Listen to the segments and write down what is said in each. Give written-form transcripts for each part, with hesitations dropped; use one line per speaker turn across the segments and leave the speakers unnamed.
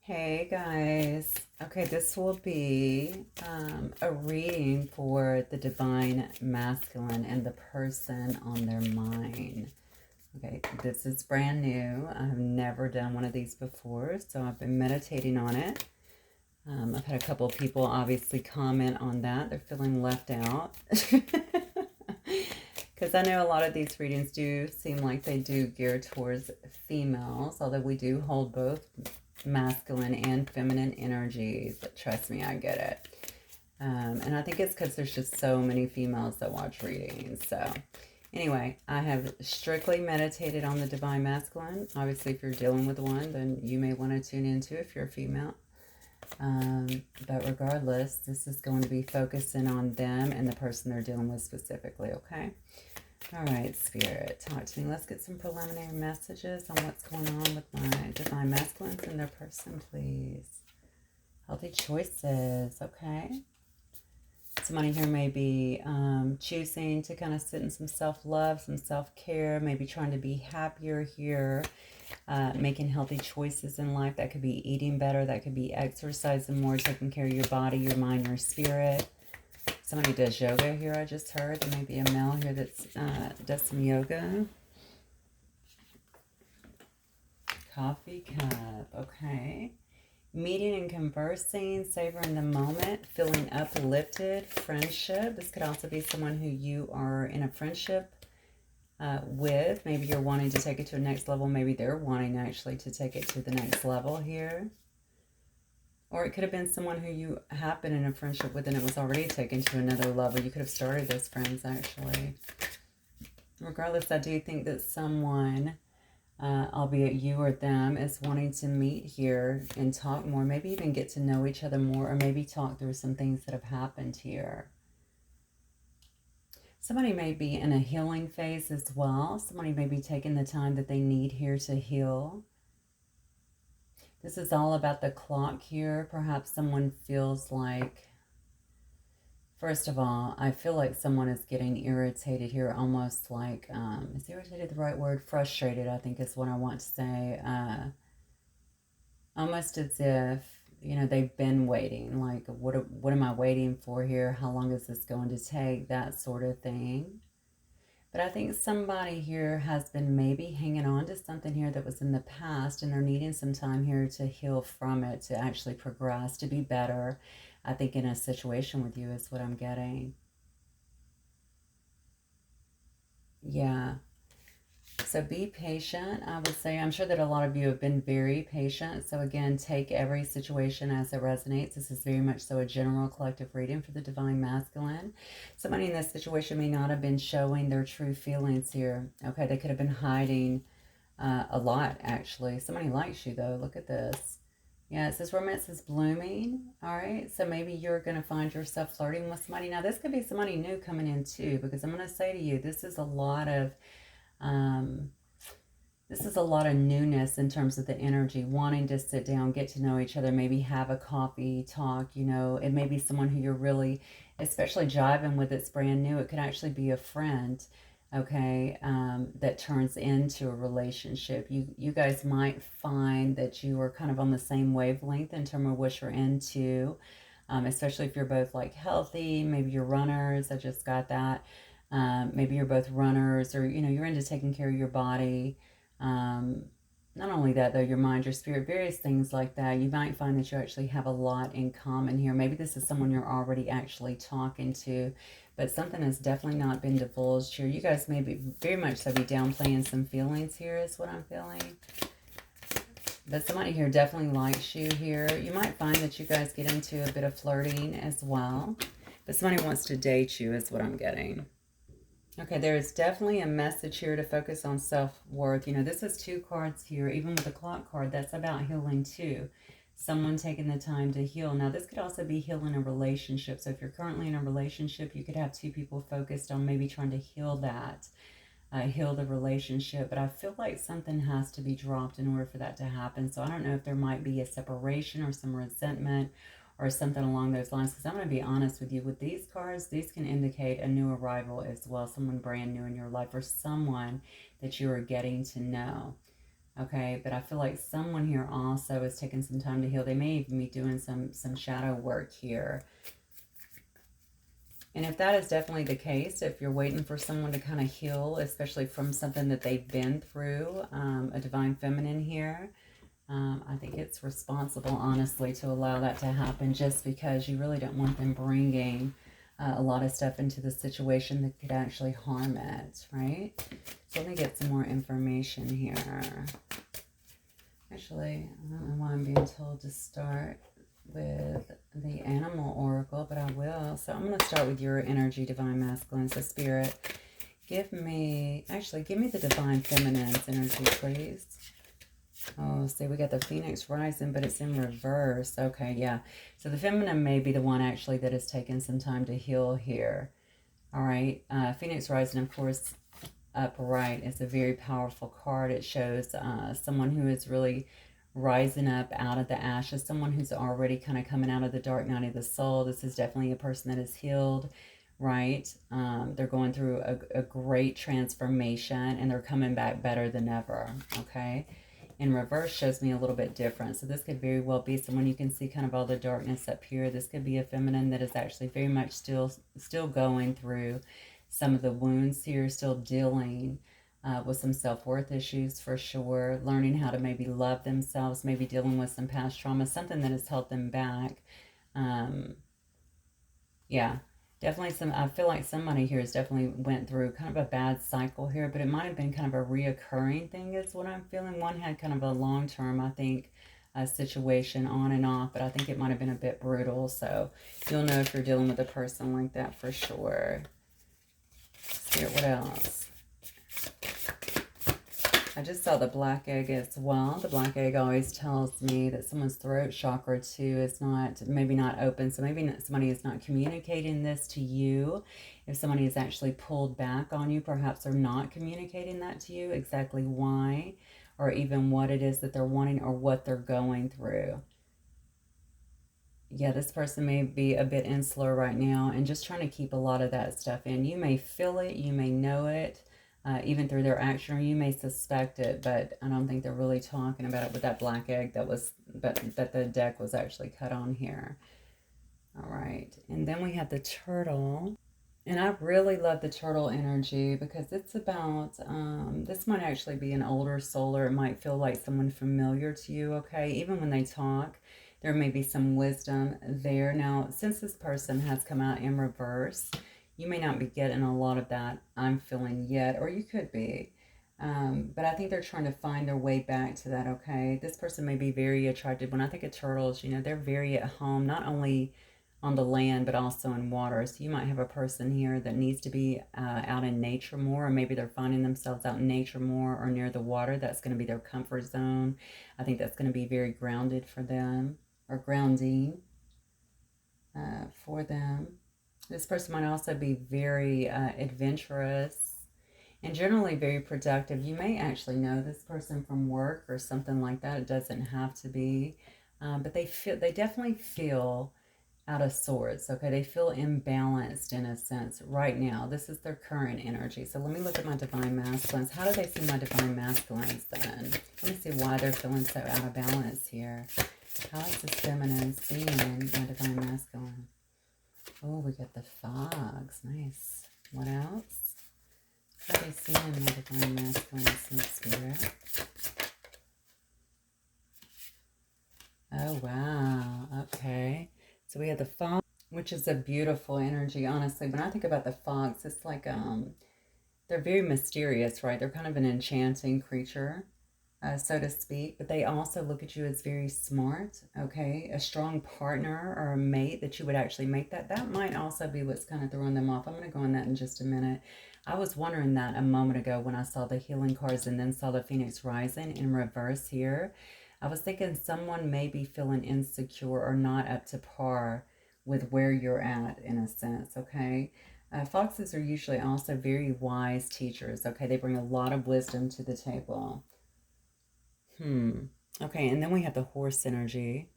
Hey guys. Okay, this will be a reading for the divine masculine and the person on their mind. Okay, this is brand new. I've never done one of these before, so I've been meditating on it. I've had a couple of people obviously comment on that. They're feeling left out. Because I know a lot of these readings do seem like they do gear towards females, although we do hold both masculine and feminine energies. But trust me, I get it. And I think it's because there's just so many females that watch readings. So anyway, I have strictly meditated on the divine masculine. Obviously, if you're dealing with one, then you may want to tune into if you're a female. But regardless, this is going to be focusing on them and the person they're dealing with specifically, okay? All right, Spirit, talk to me. Let's get some preliminary messages on what's going on with my divine masculines and their person, please. Healthy choices, okay? Somebody here may be choosing to kind of sit in some self-love, some self-care, maybe trying to be happier here, making healthy choices in life. That could be eating better, that could be exercising more, taking care of your body, your mind, your spirit. Somebody does yoga here, I just heard. There may be a male here that does some yoga. Coffee cup, okay. Meeting and conversing, savoring the moment, feeling uplifted, friendship. This could also be someone who you are in a friendship with. Maybe you're wanting to take it to a next level. Maybe they're wanting actually to take it to the next level here. Or it could have been someone who you have been in a friendship with and it was already taken to another level. You could have started as friends, actually. Regardless, I do think that someone, albeit you or them, is wanting to meet here and talk more. Maybe even get to know each other more, or maybe talk through some things that have happened here. Somebody may be in a healing phase as well. Somebody may be taking the time that they need here to heal. This is all about the clock here. Perhaps someone feels like, first of all, I feel like someone is getting irritated here, almost like, is irritated the right word? Frustrated, I think is what I want to say. Almost as if, you know, they've been waiting. Like, what am I waiting for here? How long is this going to take? That sort of thing. But I think somebody here has been maybe hanging on to something here that was in the past, and they're needing some time here to heal from it, to actually progress, to be better. I think in a situation with you is what I'm getting. Yeah. So be patient, I would say. I'm sure that a lot of you have been very patient. So again, take every situation as it resonates. This is very much so a general collective reading for the divine masculine. Somebody in this situation may not have been showing their true feelings here. Okay, they could have been hiding a lot, actually. Somebody likes you, though. Look at this. Yeah, it says romance is blooming. All right, so maybe you're going to find yourself flirting with somebody. Now, this could be somebody new coming in, too, because I'm going to say to you, this is a lot of newness in terms of the energy, wanting to sit down, get to know each other, maybe have a coffee talk. You know, it may be someone who you're really, especially jiving with, it's brand new. It could actually be a friend, okay, that turns into a relationship. You guys might find that you are kind of on the same wavelength in terms of what you're into, especially if you're both like healthy. Maybe you're runners. I just got that. Maybe you're both runners, or, you know, you're into taking care of your body. Not only that, though, your mind, your spirit, various things like that. You might find that you actually have a lot in common here. Maybe this is someone you're already actually talking to, but something has definitely not been divulged here. You guys may be very much so be downplaying some feelings here is what I'm feeling. But somebody here definitely likes you here. You might find that you guys get into a bit of flirting as well. But somebody wants to date you is what I'm getting. Okay, there is definitely a message here to focus on self-worth. You know, this is two cards here, even with the clock card, that's about healing too. Someone taking the time to heal. Now, this could also be healing a relationship. So if you're currently in a relationship, you could have two people focused on maybe trying to heal that, heal the relationship. But I feel like something has to be dropped in order for that to happen. So I don't know if there might be a separation or some resentment or something along those lines, because I'm going to be honest with you, with these cards, these can indicate a new arrival as well, someone brand new in your life, or someone that you are getting to know. Okay, but I feel like someone here also is taking some time to heal. They may even be doing some shadow work here. And if that is definitely the case, if you're waiting for someone to kind of heal, especially from something that they've been through, a divine feminine here, I think it's responsible, honestly, to allow that to happen, just because you really don't want them bringing a lot of stuff into the situation that could actually harm it, right? So let me get some more information here. Actually, I don't know why I'm being told to start with the animal oracle, but I will. So I'm going to start with your energy, divine masculine. So spirit, give me the divine feminine's energy, please. Oh, see, we got the Phoenix rising, but it's in reverse. Okay, yeah. So the feminine may be the one actually that has taken some time to heal here. All right. Phoenix rising, of course, upright is a very powerful card. It shows someone who is really rising up out of the ashes, someone who's already kind of coming out of the dark night of the soul. This is definitely a person that is healed, right? They're going through a great transformation, and they're coming back better than ever, okay? In reverse shows me a little bit different. So this could very well be someone, you can see kind of all the darkness up here. This could be a feminine that is actually very much still going through some of the wounds here, still dealing with some self-worth issues for sure, learning how to maybe love themselves, maybe dealing with some past trauma, something that has held them back. Yeah, definitely I feel like somebody here has definitely went through kind of a bad cycle here, but it might have been kind of a reoccurring thing is what I'm feeling. One had kind of a long-term, I think, situation on and off, but I think it might have been a bit brutal. So you'll know if you're dealing with a person like that for sure. Spirit, what else? I just saw the black egg as well. The black egg always tells me that someone's throat chakra too is maybe not open. So maybe somebody is not communicating this to you. If somebody is actually pulled back on you, perhaps they're not communicating that to you, exactly why, or even what it is that they're wanting or what they're going through. Yeah, this person may be a bit insular right now and just trying to keep a lot of that stuff in. You may feel it, you may know it, even through their action, or you may suspect it, but I don't think they're really talking about it with that black egg that the deck was actually cut on here. All right, and then we have the turtle. And I really love the turtle energy because it's about, this might actually be an older soul, or it might feel like someone familiar to you, okay? Even when they talk, there may be some wisdom there. Now, since this person has come out in reverse, you may not be getting a lot of that I'm feeling yet, or you could be. But I think they're trying to find their way back to that, okay? This person may be very attracted. When I think of turtles, they're very at home, not only on the land, but also in water. So you might have a person here that needs to be out in nature more, or maybe they're finding themselves out in nature more or near the water. That's going to be their comfort zone. I think that's going to be very grounded for them, or grounding for them. This person might also be very adventurous and generally very productive. You may actually know this person from work or something like that. It doesn't have to be, but they definitely feel out of sorts, okay? They feel imbalanced in a sense right now. This is their current energy. So let me look at my divine masculines. How do they see my divine masculines then? Let me see why they're feeling so out of balance here. How is the feminine seeing my divine masculine? Oh, we got the fogs. Nice. What else? How are they seeing my divine masculine in spirit? Oh, wow. Okay. So we have the fog, which is a beautiful energy, honestly. When I think about the fogs, it's like they're very mysterious, right? They're kind of an enchanting creature, so to speak, but they also look at you as very smart, okay? A strong partner or a mate that you would actually make that might also be what's kind of throwing them off. I'm going to go on that in just a minute. I was wondering that a moment ago when I saw the healing cards and then saw the Phoenix rising in reverse here. I was thinking someone may be feeling insecure or not up to par with where you're at, in a sense, okay? Foxes are usually also very wise teachers, okay? They bring a lot of wisdom to the table. Okay, and then we have the horse energy.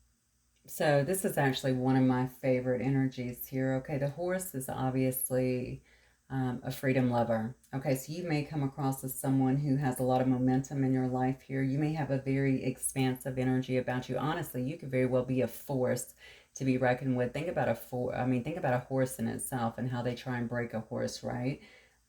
So this is actually one of my favorite energies here, okay? The horse is obviously a freedom lover. Okay, so you may come across as someone who has a lot of momentum in your life here. You may have a very expansive energy about you. Honestly, you could very well be a force to be reckoned with. Think about think about a horse in itself and how they try and break a horse, right?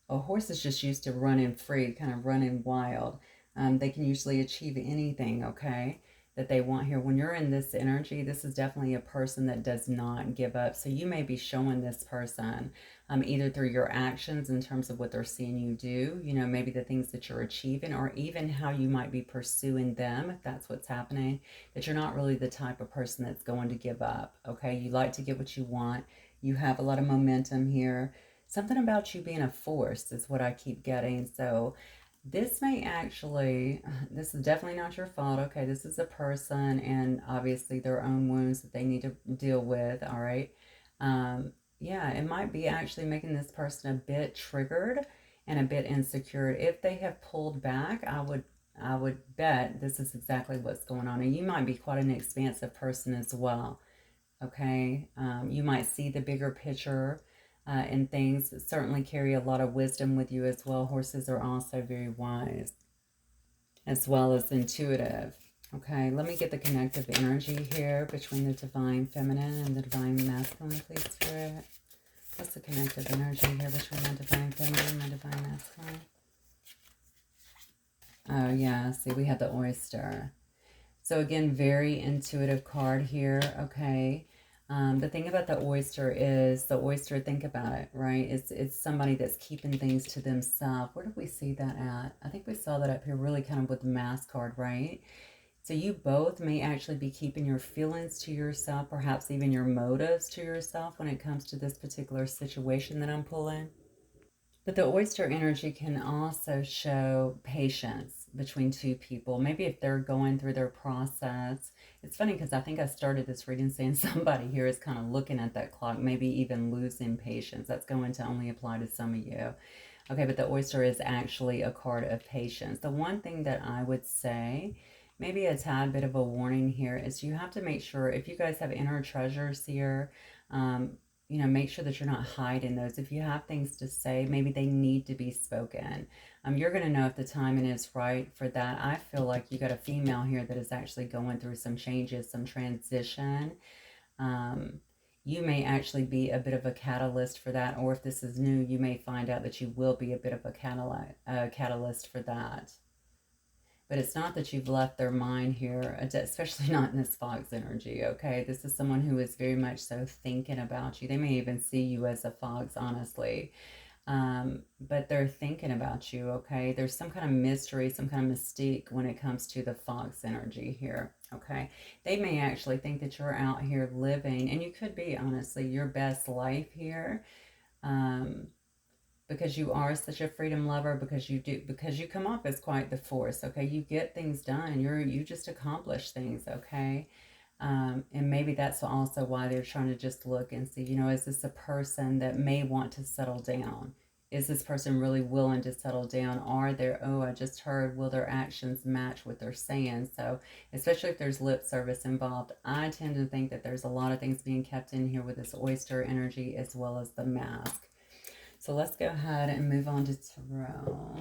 A horse is just used to running free, kind of running wild. They can usually achieve anything, okay, that they want here. When you're in this energy, this is definitely a person that does not give up. So you may be showing this person either through your actions in terms of what they're seeing you do, you know, maybe the things that you're achieving, or even how you might be pursuing them, if that's what's happening, that you're not really the type of person that's going to give up, okay? You like to get what you want. You have a lot of momentum here. Something about you being a force is what I keep getting. So this may actually, this is definitely not your fault. Okay, this is a person and obviously their own wounds that they need to deal with. All right. Yeah, it might be actually making this person a bit triggered and a bit insecure. If they have pulled back, I would bet this is exactly what's going on. And you might be quite an expansive person as well. Okay, you might see the bigger picture and things. Certainly carry a lot of wisdom with you as well. Horses are also very wise as well as intuitive. Okay, let me get the connective energy here between the divine feminine and the divine masculine, please, Spirit. What's the connective energy here between the divine feminine and the divine masculine? Oh, yeah, see, we have the oyster. So again, very intuitive card here, okay? The thing about the oyster is, think about it, right? It's somebody that's keeping things to themselves. Where did we see that at? I think we saw that up here really kind of with the mass card, right? So you both may actually be keeping your feelings to yourself, perhaps even your motives to yourself when it comes to this particular situation that I'm pulling. But the oyster energy can also show patience between two people. Maybe if they're going through their process. It's funny because I think I started this reading saying somebody here is kind of looking at that clock, maybe even losing patience. That's going to only apply to some of you. Okay, but the oyster is actually a card of patience. The one thing that I would say, maybe a tad bit of a warning here, is you have to make sure if you guys have inner treasures here, you know, make sure that you're not hiding those. If you have things to say, maybe they need to be spoken. You're going to know if the timing is right for that. I feel like you got a female here that is actually going through some changes, some transition. You may actually be a bit of a catalyst for that, or if this is new, you may find out that you will be a bit of a catalyst for that. But it's not that you've left their mind here, especially not in this fox energy, okay? This is someone who is very much so thinking about you. They may even see you as a fox, honestly. But they're thinking about you, okay? There's some kind of mystery, some kind of mystique when it comes to the fox energy here, okay? They may actually think that you're out here living, and you could be, honestly, your best life here. Because you are such a freedom lover, because you come off as quite the force, okay? You get things done. You just accomplish things, okay? And maybe that's also why they're trying to just look and see, you know, is this a person that may want to settle down? Is this person really willing to settle down? Are there, oh, I just heard, will their actions match what they're saying? So, especially if there's lip service involved, I tend to think that there's a lot of things being kept in here with this oyster energy as well as the mask. So let's go ahead and move on to tarot.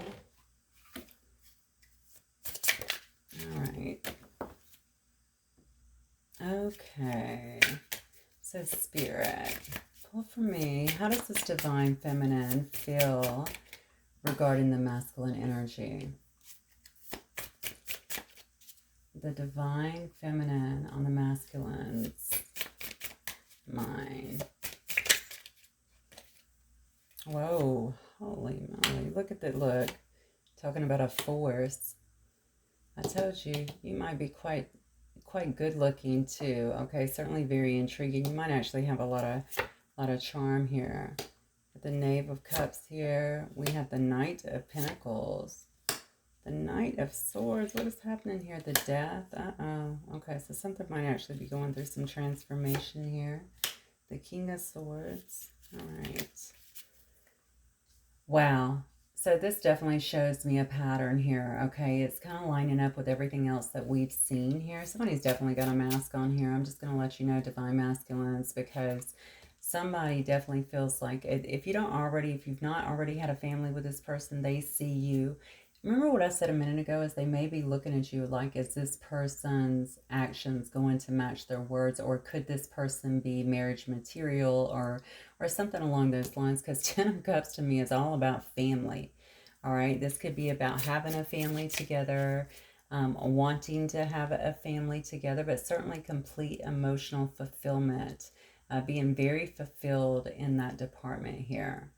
All right. Okay. So Spirit, pull for me. How does this divine feminine feel regarding the masculine energy? The divine feminine on the masculine's mind. Whoa, holy moly. Look at that look. Talking about a force. I told you, you might be quite good looking too. Okay, certainly very intriguing. You might actually have a lot of charm here. With the Knave of Cups here, we have the Knight of Pentacles. The Knight of Swords. What is happening here? The Death. Okay, so something might actually be going through some transformation here. The King of Swords. All right. Wow. So this definitely shows me a pattern here, okay? It's kind of lining up with everything else that we've seen here. Somebody's definitely got a mask on here. I'm just going to let you know, divine masculines, because somebody definitely feels like if you don't already, if you've not already had a family with this person, they see you. Remember what I said a minute ago is they may be looking at you like, is this person's actions going to match their words, or could this person be marriage material, or something along those lines? Because Ten of Cups to me is all about family. All right, this could be about having a family together, wanting to have a family together, but certainly complete emotional fulfillment, being very fulfilled in that department here.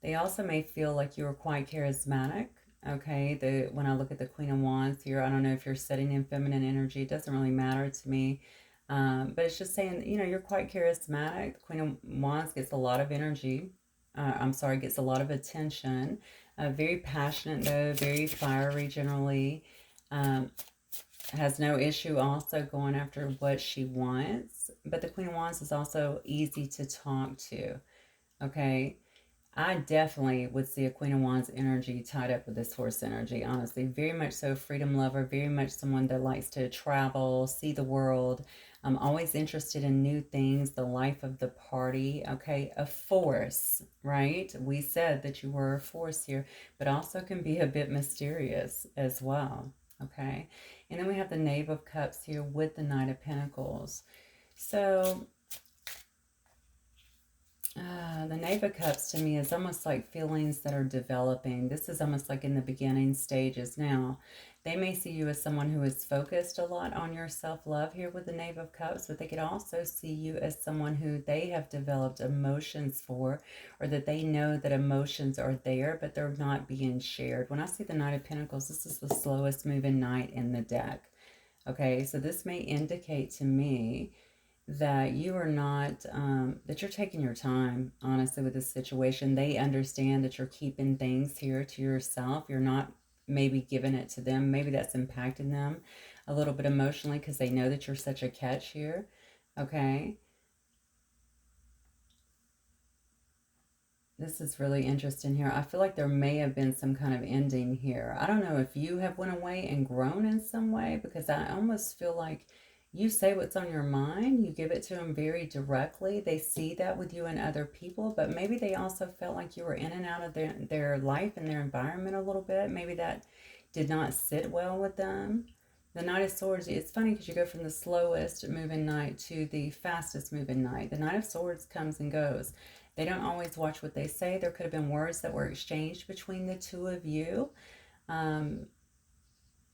They also may feel like you are quite charismatic. Okay, when I look at the Queen of Wands here, I don't know if you're sitting in feminine energy. It doesn't really matter to me. But it's just saying, you're quite charismatic. The Queen of Wands gets a lot of energy. I'm sorry, gets a lot of attention. Very passionate though, very fiery generally. Um, has no issue also going after what she wants. But the Queen of Wands is also easy to talk to. Okay, I definitely would see a Queen of Wands energy tied up with this horse energy, honestly. Very much so freedom lover, very much someone that likes to travel, see the world. I'm always interested in new things, the life of the party. Okay, a force, right? We said that you were a force here, but also can be a bit mysterious as well. Okay, and then we have the Knave of Cups here with the Knight of Pentacles. So the Knave of Cups to me is almost like feelings that are developing. This is almost like in the beginning stages now. They may see you as someone who is focused a lot on your self-love here with the Knave of Cups, but they could also see you as someone who they have developed emotions for, or that they know that emotions are there, but they're not being shared. When I see the Knight of Pentacles, this is the slowest moving knight in the deck. Okay, so this may indicate to me that you are not, that you're taking your time, honestly, with this situation. They understand that you're keeping things here to yourself. You're not maybe giving it to them. Maybe that's impacting them a little bit emotionally because they know that you're such a catch here. Okay. This is really interesting here. I feel like there may have been some kind of ending here. I don't know if you have went away and grown in some way, because I almost feel like you say what's on your mind. You give it to them very directly. They see that with you and other people, but maybe they also felt like you were in and out of their life and their environment a little bit. Maybe that did not sit well with them. The Knight of Swords, it's funny because you go from the slowest moving knight to the fastest moving knight. The Knight of Swords comes and goes. They don't always watch what they say. There could have been words that were exchanged between the two of you. Um,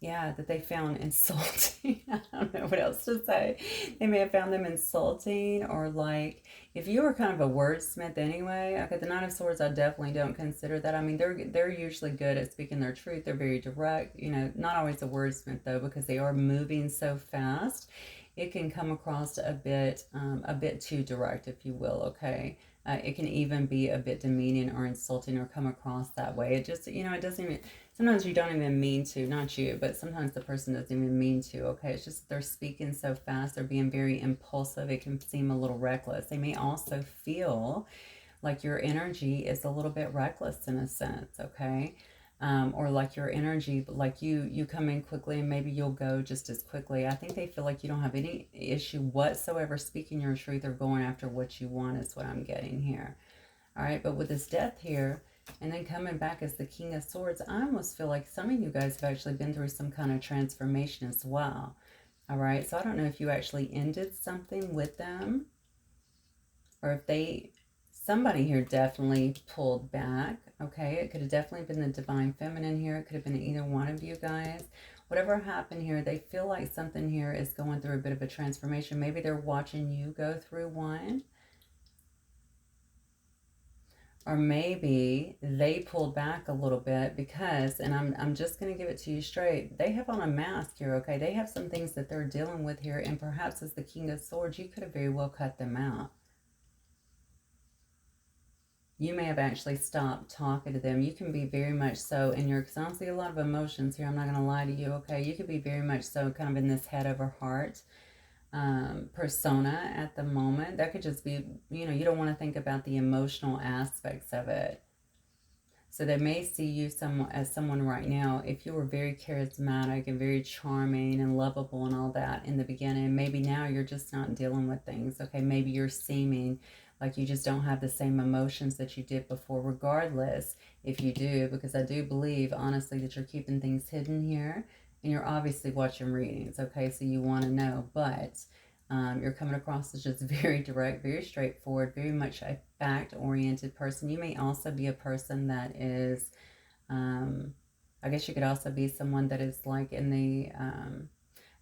yeah, that they found insulting. I don't know what else to say. They may have found them insulting, or like, if you were kind of a wordsmith anyway. Okay, the Nine of Swords, I definitely don't consider that. I mean, they're usually good at speaking their truth. They're very direct. Not always a wordsmith though, because they are moving so fast. It can come across a bit too direct, if you will. Okay. It can even be a bit demeaning or insulting, or come across that way. It just, it doesn't even, sometimes you don't even mean to, not you, but sometimes the person doesn't even mean to. Okay, it's just they're speaking so fast, they're being very impulsive. It can seem a little reckless. They may also feel like your energy is a little bit reckless in a sense. Okay, or like your energy, like you come in quickly and maybe you'll go just as quickly. I think they feel like you don't have any issue whatsoever speaking your truth or going after what you want, is what I'm getting here. All right, but with this death here, and then coming back as the King of Swords, I almost feel like some of you guys have actually been through some kind of transformation as well. All right, so I don't know if you actually ended something with them, or if somebody here definitely pulled back. Okay, it could have definitely been the Divine Feminine here. It could have been either one of you guys. Whatever happened here, they feel like something here is going through a bit of a transformation. Maybe they're watching you go through one. Or maybe they pulled back a little bit because, and I'm just going to give it to you straight, they have on a mask here, okay? They have some things that they're dealing with here, and perhaps as the King of Swords, you could have very well cut them out. You may have actually stopped talking to them. You can be very much so in your, because I don't see a lot of emotions here, I'm not going to lie to you, okay? You could be very much so kind of in this head over heart persona at the moment. That could just be, you don't want to think about the emotional aspects of it. So they may see you as someone right now, if you were very charismatic and very charming and lovable and all that in the beginning, maybe now you're just not dealing with things. Okay, maybe you're seeming like you just don't have the same emotions that you did before, regardless if you do, because I do believe, honestly, that you're keeping things hidden here and you're obviously watching readings. Okay, so you want to know, but you're coming across as just very direct, very straightforward, very much a fact-oriented person. You may also be a person that is, I guess you could also be someone that is like in the,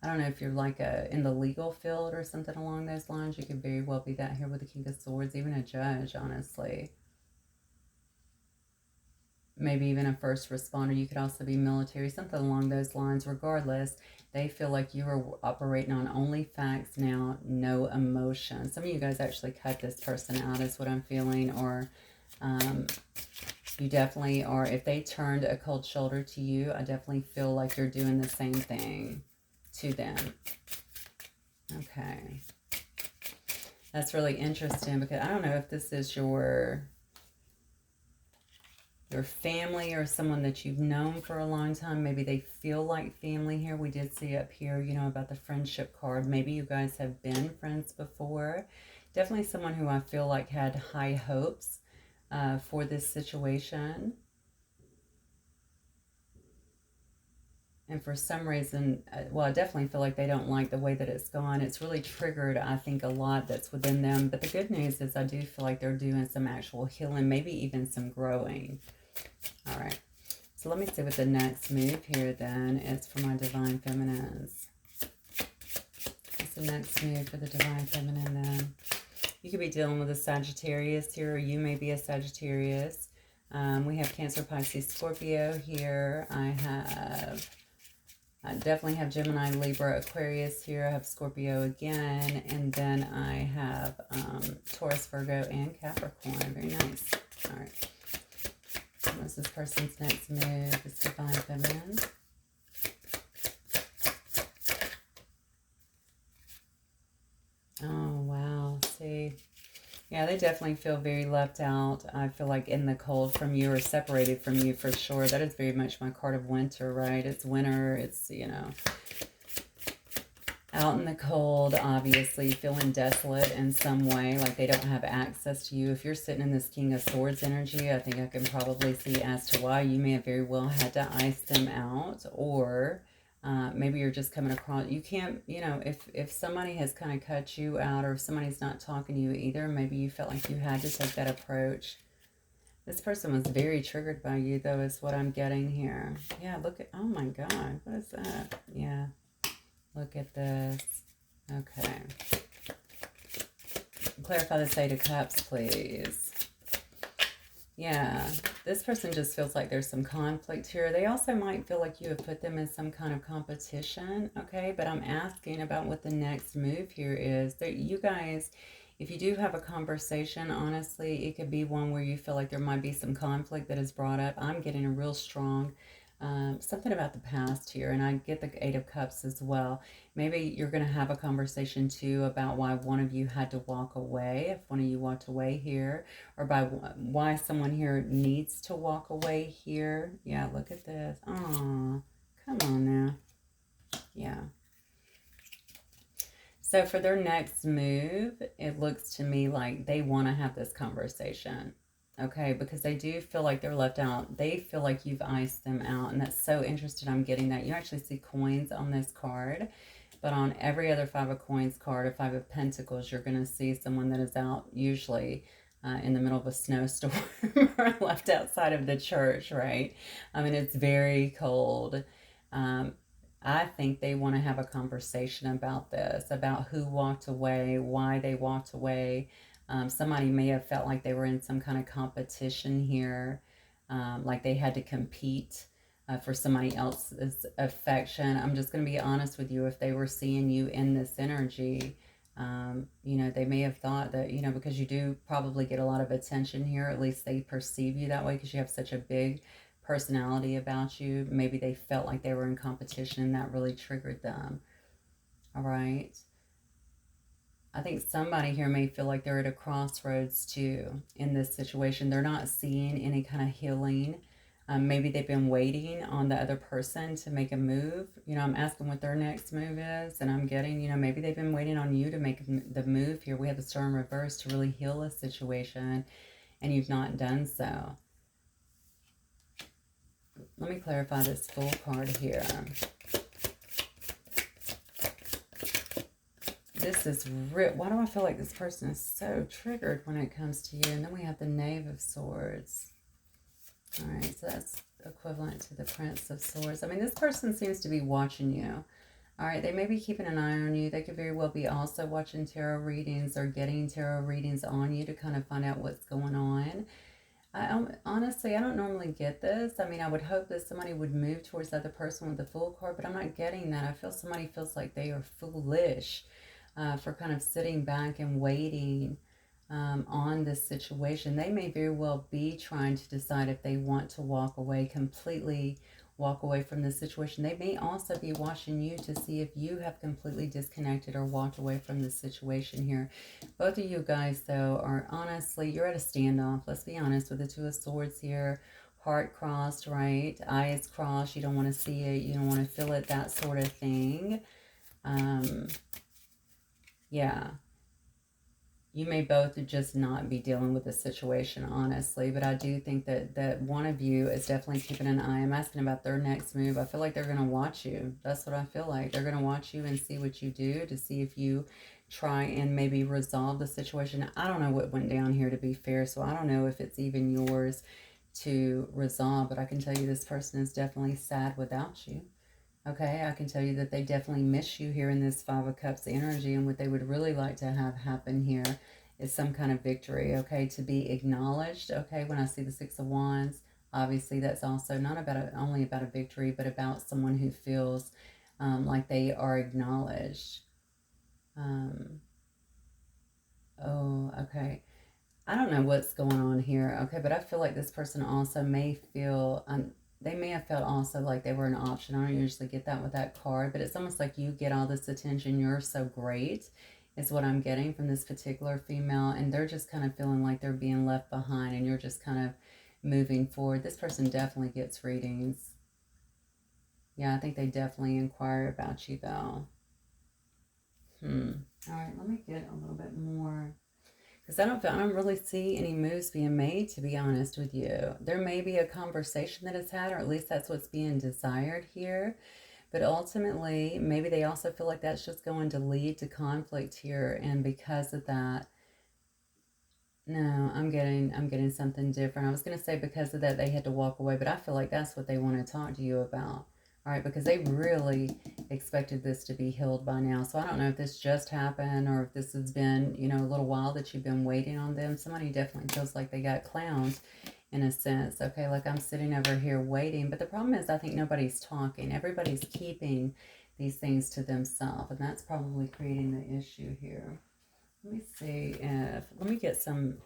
I don't know if you're like in the legal field or something along those lines. You could very well be that here with the King of Swords, even a judge, honestly. Maybe even a first responder. You could also be military, something along those lines. Regardless, they feel like you are operating on only facts now, no emotion. Some of you guys actually cut this person out is what I'm feeling, or you definitely are. If they turned a cold shoulder to you, I definitely feel like you're doing the same thing to them. Okay. That's really interesting because I don't know if this is your family or someone that you've known for a long time. Maybe they feel like family here. We did see up here, you know, about the friendship card. Maybe you guys have been friends before. Definitely someone who I feel like had high hopes for this situation. And for some reason, well, I definitely feel like they don't like the way that it's gone. It's really triggered, I think, a lot that's within them. But the good news is I do feel like they're doing some actual healing, maybe even some growing. All right. So let me see what the next move here then is for my Divine Feminines. What's the next move for the Divine Feminine then? You could be dealing with a Sagittarius here, or you may be a Sagittarius. We have Cancer, Pisces, Scorpio here. I definitely have Gemini, Libra, Aquarius here. I have Scorpio again. And then I have Taurus, Virgo, and Capricorn. Very nice. All right. What's this person's next move? It's Divine Feminine. Oh, wow. See? Yeah, they definitely feel very left out. I feel like in the cold from you or separated from you for sure. That is very much my card of winter, right? It's winter. It's, you know, out in the cold, obviously, feeling desolate in some way, like they don't have access to you. If you're sitting in this King of Swords energy, I think I can probably see as to why you may have very well had to ice them out, or maybe you're just coming across, you can't, you know, if somebody has kind of cut you out, or if somebody's not talking to you either, maybe you felt like you had to take that approach. This person was very triggered by you, though, is what I'm getting here. Yeah, look at, oh my God, what is that? Yeah. Look at this. Okay. Clarify the Eight of Cups, please. Yeah, this person just feels like there's some conflict here. They also might feel like you have put them in some kind of competition, okay? But I'm asking about what the next move here is. That you guys, if you do have a conversation, honestly, it could be one where you feel like there might be some conflict that is brought up. I'm getting a real strong something about the past here, and I get the Eight of Cups as well. Maybe you're going to have a conversation too about why one of you had to walk away, if one of you walked away here, or by why someone here needs to walk away here. Yeah, look at this. Oh, come on now. Yeah. So for their next move, it looks to me like they want to have this conversation. Okay, because they do feel like they're left out. They feel like you've iced them out, and that's so interesting. I'm getting that. You actually see coins on this card, but on every other Five of Coins card, or Five of Pentacles, you're going to see someone that is out, usually in the middle of a snowstorm or left outside of the church, right? I mean, it's very cold. I think they want to have a conversation about this, about who walked away, why they walked away. Somebody may have felt like they were in some kind of competition here, like they had to compete for somebody else's affection. I'm just going to be honest with you. If they were seeing you in this energy, you know, they may have thought that, you know, because you do probably get a lot of attention here, at least they perceive you that way because you have such a big personality about you. Maybe they felt like they were in competition and that really triggered them. All right. I think somebody here may feel like they're at a crossroads too in this situation. They're not seeing any kind of healing. Maybe they've been waiting on the other person to make a move. You know, I'm asking what their next move is, and I'm getting, you know, maybe they've been waiting on you to make the move here. We have the Star in reverse to really heal a situation, and you've not done so. Let me clarify this Fool card here. This is real. Why do I feel like this person is so triggered when it comes to you? And then we have the Knave of Swords. All right, so that's equivalent to the Prince of Swords. I mean, this person seems to be watching you. All right, they may be keeping an eye on you. They could very well be also watching tarot readings or getting tarot readings on you to kind of find out what's going on. Honestly, I don't normally get this. I mean, I would hope that somebody would move towards the other person with the Fool card, but I'm not getting that. I feel somebody feels like they are foolish for kind of sitting back and waiting on this situation. They may very well be trying to decide if they want to walk away, completely walk away from this situation. They may also be watching you to see if you have completely disconnected or walked away from this situation here. Both of you guys, though, are honestly, you're at a standoff. Let's be honest with the Two of Swords here. Heart crossed, right? Eyes crossed. You don't want to see it. You don't want to feel it, that sort of thing. Yeah. You may both just not be dealing with the situation, honestly, but I do think that one of you is definitely keeping an eye. I'm asking about their next move. I feel like they're going to watch you. That's what I feel like. They're going to watch you and see what you do to see if you try and maybe resolve the situation. I don't know what went down here, to be fair, so I don't know if it's even yours to resolve, but I can tell you this person is definitely sad without you. Okay, I can tell you that they definitely miss you here in this Five of Cups energy, and what they would really like to have happen here is some kind of victory, okay, to be acknowledged. Okay, when I see the Six of Wands, obviously that's also not about only about a victory, but about someone who feels like they are acknowledged. Oh, okay. I don't know what's going on here, okay, but I feel like this person also may feel, they may have felt also like they were an option. I don't usually get that with that card, but it's almost like you get all this attention. You're so great is what I'm getting from this particular female, and they're just kind of feeling like they're being left behind, and you're just kind of moving forward. This person definitely gets readings. Yeah, I think they definitely inquire about you, though. All right, let me get a little bit more. Because I don't really see any moves being made, to be honest with you. There may be a conversation that is had, or at least that's what's being desired here. But ultimately, maybe they also feel like that's just going to lead to conflict here. And because of that, no, I'm getting something different. I was going to say because of that, they had to walk away. But I feel like that's what they want to talk to you about. All right, because they really expected this to be healed by now. So I don't know if this just happened or if this has been, you know, a little while that you've been waiting on them. Somebody definitely feels like they got clowned in a sense. Okay, like I'm sitting over here waiting. But the problem is I think nobody's talking. Everybody's keeping these things to themselves. And that's probably creating the issue here. Let me see if, let me get some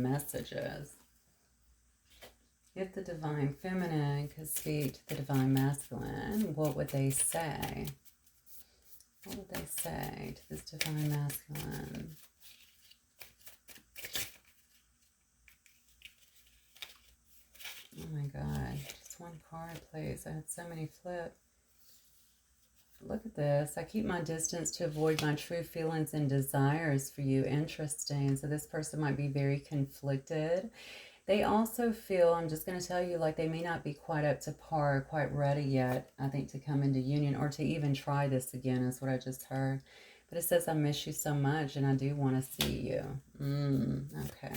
messages. If the Divine Feminine could speak to the Divine Masculine, what would they say? What would they say to this Divine Masculine? Oh my God. Just one card, please. I had so many flip. Look at this. I keep my distance to avoid my true feelings and desires for you. Interesting. So this person might be very conflicted. They also feel, I'm just going to tell you, like they may not be quite up to par, quite ready yet, I think, to come into union or to even try this again, is what I just heard. But it says, I miss you so much and I do want to see you. Okay.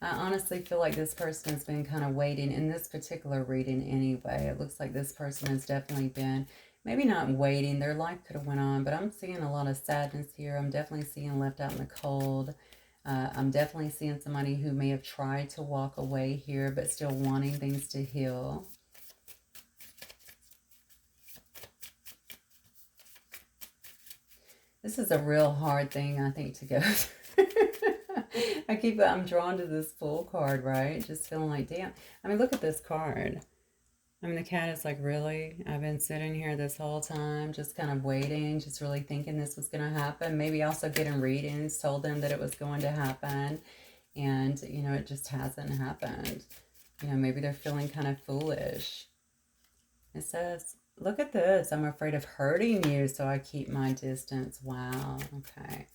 I honestly feel like this person has been kind of waiting in this particular reading anyway. It looks like this person has definitely been, maybe not waiting. Their life could have went on, but I'm seeing a lot of sadness here. I'm definitely seeing left out in the cold. I'm definitely seeing somebody who may have tried to walk away here, but still wanting things to heal. This is a real hard thing, I think, to go I'm drawn to this Fool card, right? Just feeling like, damn. I mean, look at this card. I mean, the cat is like, really? I've been sitting here this whole time, just kind of waiting, just really thinking this was going to happen. Maybe also getting readings, told them that it was going to happen. And, it just hasn't happened. Maybe they're feeling kind of foolish. It says, look at this. I'm afraid of hurting you, so I keep my distance. Wow. Okay.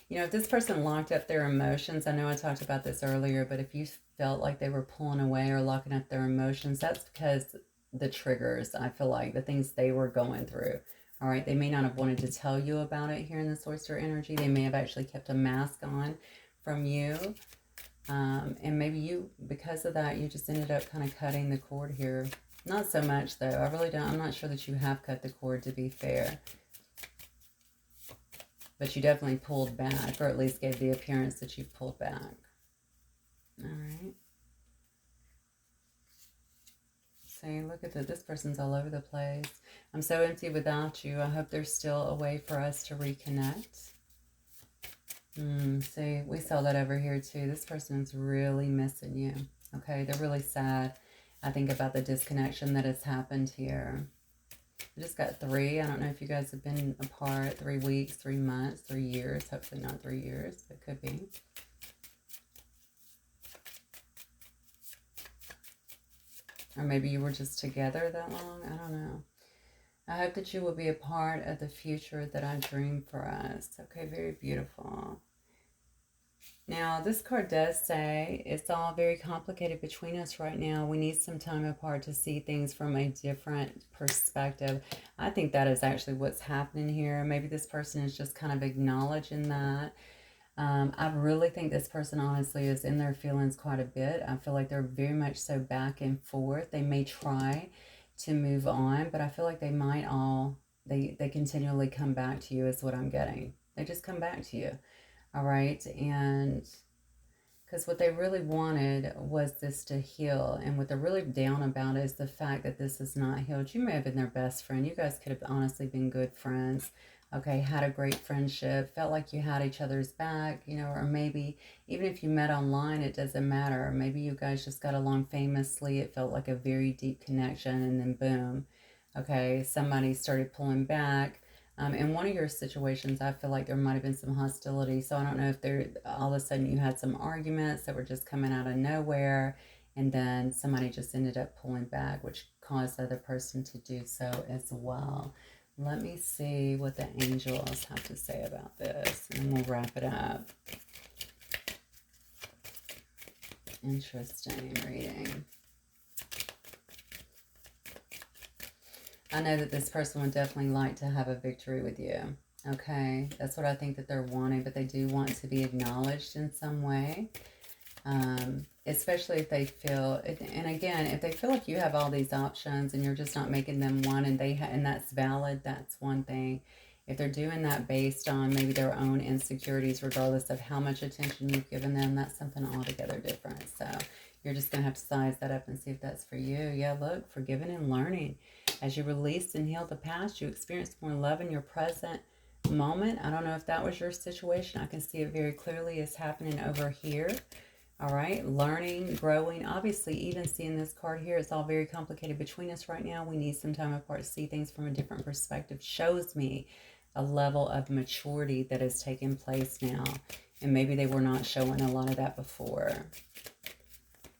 If this person locked up their emotions, I know I talked about this earlier, but if you felt like they were pulling away or locking up their emotions, that's because the triggers, I feel like, the things they were going through. All right. They may not have wanted to tell you about it here in the Oyster energy. They may have actually kept a mask on from you. And maybe you, because of that, you just ended up kind of cutting the cord here. Not so much, though. I really don't. I'm not sure that you have cut the cord, to be fair. But you definitely pulled back, or at least gave the appearance that you pulled back. All right. See, look at this person's all over the place. I'm so empty without you. I hope there's still a way for us to reconnect. See, we saw that over here too. This person's really missing you. Okay, they're really sad. I think about the disconnection that has happened here. I just got 3. I don't know if you guys have been apart 3 weeks, 3 months, 3 years. Hopefully not 3 years, but it could be. Or maybe you were just together that long. I don't know. I hope that you will be a part of the future that I dream for us. Okay, very beautiful. Now, this card does say it's all very complicated between us right now. We need some time apart to see things from a different perspective. I think that is actually what's happening here. Maybe this person is just kind of acknowledging that. I really think this person honestly is in their feelings quite a bit. I feel like they're very much so back and forth. They may try to move on, but I feel like they might they continually come back to you is what I'm getting. They just come back to you. All right. And because what they really wanted was this to heal. And what they're really down about is the fact that this is not healed. You may have been their best friend. You guys could have honestly been good friends. Okay, had a great friendship, felt like you had each other's back, or maybe even if you met online, it doesn't matter. Maybe you guys just got along famously. It felt like a very deep connection, and then boom, okay, somebody started pulling back. In one of your situations, I feel like there might have been some hostility. So I don't know if all of a sudden you had some arguments that were just coming out of nowhere, and then somebody just ended up pulling back, which caused the other person to do so as well. Let me see what the angels have to say about this, and we'll wrap it up. Interesting reading. I know that this person would definitely like to have a victory with you. Okay, that's what I think that they're wanting, but they do want to be acknowledged in some way. Especially if they feel, and again, if they feel like you have all these options and you're just not making them one, and and that's valid, that's one thing. If they're doing that based on maybe their own insecurities, regardless of how much attention you've given them, that's something altogether different. So you're just going to have to size that up and see if that's for you. Yeah, look, forgiving and learning. As you release and heal the past, you experience more love in your present moment. I don't know if that was your situation. I can see it very clearly as happening over here. All right, learning, growing. Obviously, even seeing this card here, it's all very complicated between us right now. We need some time apart to see things from a different perspective. Shows me a level of maturity that has taken place now. And maybe they were not showing a lot of that before.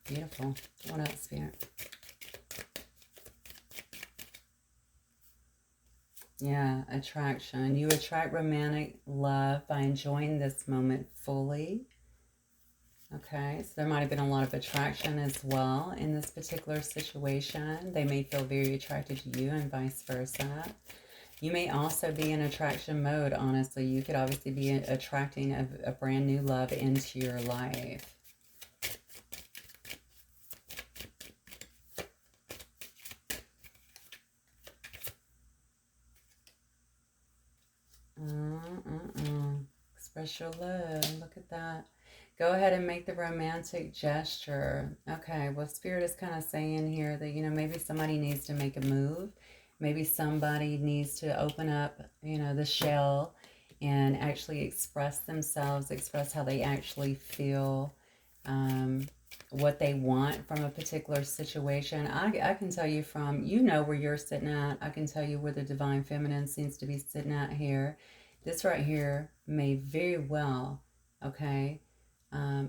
Beautiful. What else, Spirit? Yeah, attraction. You attract romantic love by enjoying this moment fully. Okay, so there might have been a lot of attraction as well in this particular situation. They may feel very attracted to you and vice versa. You may also be in attraction mode, honestly. You could obviously be attracting a brand new love into your life. Express your love. Look at that. Go ahead and make the romantic gesture. Okay, well, Spirit is kind of saying here that, maybe somebody needs to make a move. Maybe somebody needs to open up, the shell and actually express themselves, express how they actually feel. what they want from a particular situation. I can tell you from, you know where you're sitting at. I can tell you where the divine feminine seems to be sitting at here. This right here may very well, okay,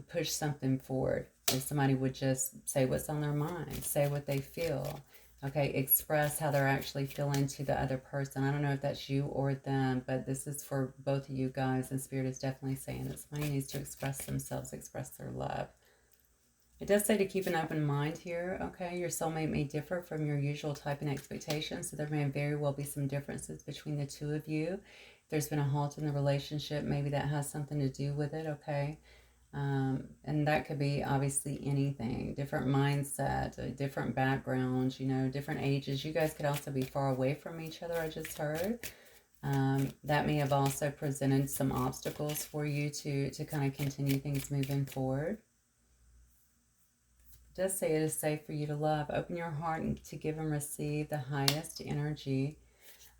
push something forward. If somebody would just say what's on their mind, say what they feel, okay, express how they're actually feeling to the other person. I don't know if that's you or them, but this is for both of you guys, and Spirit is definitely saying that somebody needs to express themselves, express their love. It does say to keep an open mind here, okay? Your soulmate may differ from your usual type and expectations, so there may very well be some differences between the two of you. If there's been a halt in the relationship, maybe that has something to do with it, okay? And that could be obviously anything, different mindset, different backgrounds, you know, different ages. You guys could also be far away from each other, I just heard. That may have also presented some obstacles for you to kind of continue things moving forward. It does say it is safe for you to love. Open your heart and to give and receive the highest energy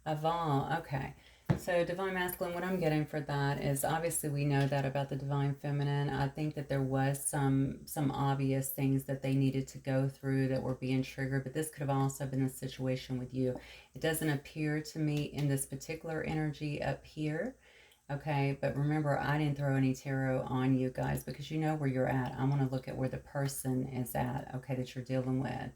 of all. Okay. So divine masculine, what I'm getting for that is obviously we know that about the divine feminine. I think that there was some obvious things that they needed to go through that were being triggered, but this could have also been a situation with you. It doesn't appear to me in this particular energy up here. Okay, but remember, I didn't throw any tarot on you guys because you know where you're at. I want to look at where the person is at, okay, that you're dealing with.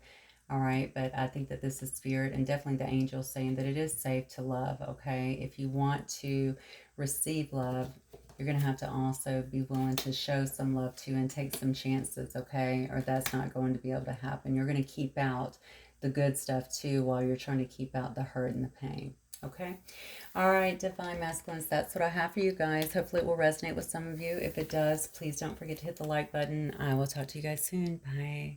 All right, but I think that this is spirit and definitely the angels saying that it is safe to love, okay? If you want to receive love, you're going to have to also be willing to show some love too and take some chances, okay? Or that's not going to be able to happen. You're going to keep out the good stuff too while you're trying to keep out the hurt and the pain, okay? All right, divine masculines, that's what I have for you guys. Hopefully it will resonate with some of you. If it does, please don't forget to hit the like button. I will talk to you guys soon. Bye.